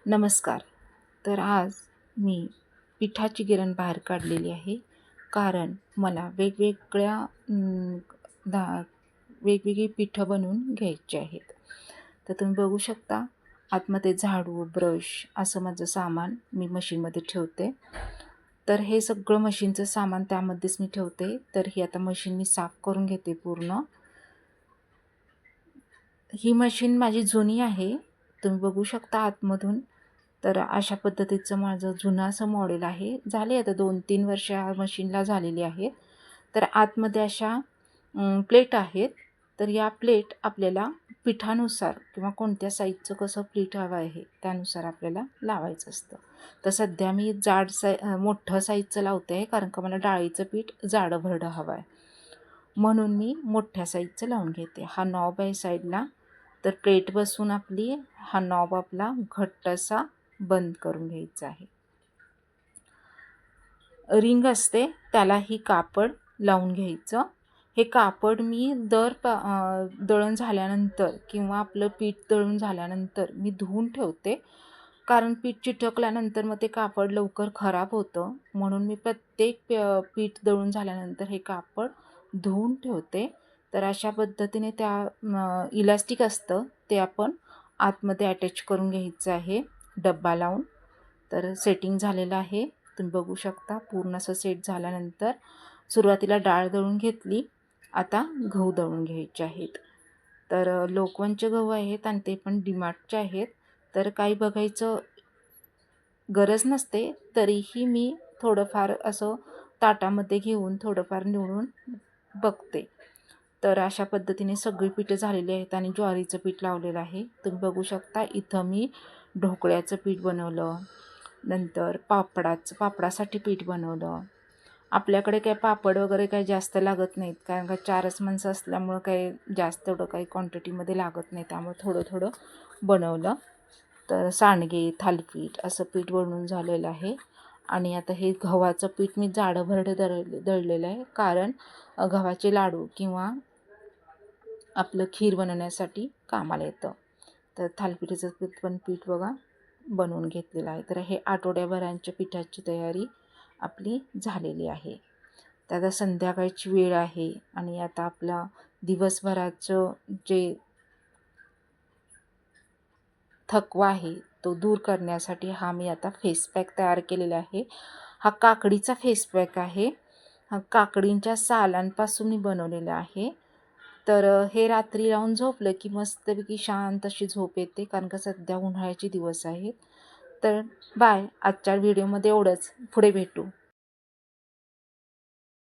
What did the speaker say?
नमस्कार. तर आज मी पिठाची गिरण बाहेर काढलेली आहे. कारण मला वेगवेगळी पिठं बनवून घ्यायची आहेत. तर तुम्ही बघू शकता आतमध्ये झाडू, ब्रश असं माझं सामान मी मशीनमध्ये ठेवते. तर हे सगळं मशीनचं सामान त्यामध्येच मी ठेवते. तर ही आता मशीन मी साफ करून घेते पूर्ण. ही मशीन माझी जुनी आहे. तुम्ही बघू शकता आतमधून. तर अशा पद्धतीचं माझं जुनं असं मॉडेल आहे. झाले आता 2-3 वर्ष या मशीनला झालेली आहेत. तर आतमध्ये अशा प्लेट आहेत. तर या प्लेट आपल्याला पिठानुसार किंवा कोणत्या साईजचं कसं पीठ हवं आहे त्यानुसार आपल्याला लावायचं असतं. तर सध्या मी मोठं साईजचं लावते आहे, कारण का मला डाळीचं पीठ जाडं भरडं हवं आहे. म्हणून मी मोठ्या साईजचं लावून घेते. हा नॉब आहे साईडला. तर प्लेट बसून हा नॉब आपला घट्ट असा बंद करून घ्यायचा आहे. रिंग असते त्यालाही कापड लावून घ्यायचं. हे कापड मी दळण झाल्यानंतर किंवा आपलं पीठ दळून झाल्यानंतर मी धुवून ठेवते. कारण पीठ चिटकल्यानंतर मग ते कापड लवकर खराब होतं. म्हणून मी प्रत्येक पीठ दळून झाल्यानंतर हे कापड धुवून ठेवते. तर अशा पद्धतीने इलास्टिक असतं ते आपण आतमध्ये अटॅच करून घ्यायचं आहे डब्बा लावून. तर सेटिंग झालेलं आहे. तुम्ही बघू शकता पूर्ण असं सेट झाल्यानंतर सुरुवातीला डाळ दळून घेतली. आता गहू दळून घ्यायचे आहेत. तर लोकवनचे गहू आहेत आणि ते पण डीमार्टचे आहेत. तर काही बघायचं गरज नसते, तरीही मी थोडंफार असं ताटामध्ये घेऊन थोडंफार निवडून बघते. तर अशा पद्धतीने सगळी पिठं झालेली आहेत आणि ज्वारीचं पीठ लावलेलं आहे. तुम्ही बघू शकता इथं मी ढोकळ्याचं पीठ बनवलं, नंतर पापडासाठी पीठ बनवलं. आपल्याकडे काय पापड वगैरे काही जास्त लागत नाहीत, कारण का 4च माणसं असल्यामुळं काही जास्त एवढं काही क्वांटिटीमध्ये लागत नाही, त्यामुळे थोडं थोडं बनवलं. तर सांडगे, थालीपीठ असं पीठ बनवून झालेलं आहे. आणि आता हे गव्हाचं पीठ मी जाडं भरडं दळलेलं आहे, कारण गव्हाचे लाडू किंवा आपलं खीर बनवण्यासाठी कामाला येतं. तर थालीपीठाचं पीठ बघा बनवून घेतलेलं आहे. तर हे आठवड्याभरांच्या पिठाची तयारी आपली झालेली आहे. तर आता संध्याकाळची वेळ आहे आणि आता आपला दिवसभराचं जे थकवा आहे तो दूर करण्यासाठी मी आता फेस पॅक तयार केलेला आहे. हा काकडीचा फेस पॅक आहे. हा काकडींच्या सालांपासून मी बनवलेला आहे. तर हे रात्री लावून झोपलं की मस्तपैकी शांत अशी झोप येते, कारण का सध्या उन्हाळ्याचे दिवस आहेत. तर बाय. आजच्या व्हिडिओमध्ये एवढंच. पुढे भेटू.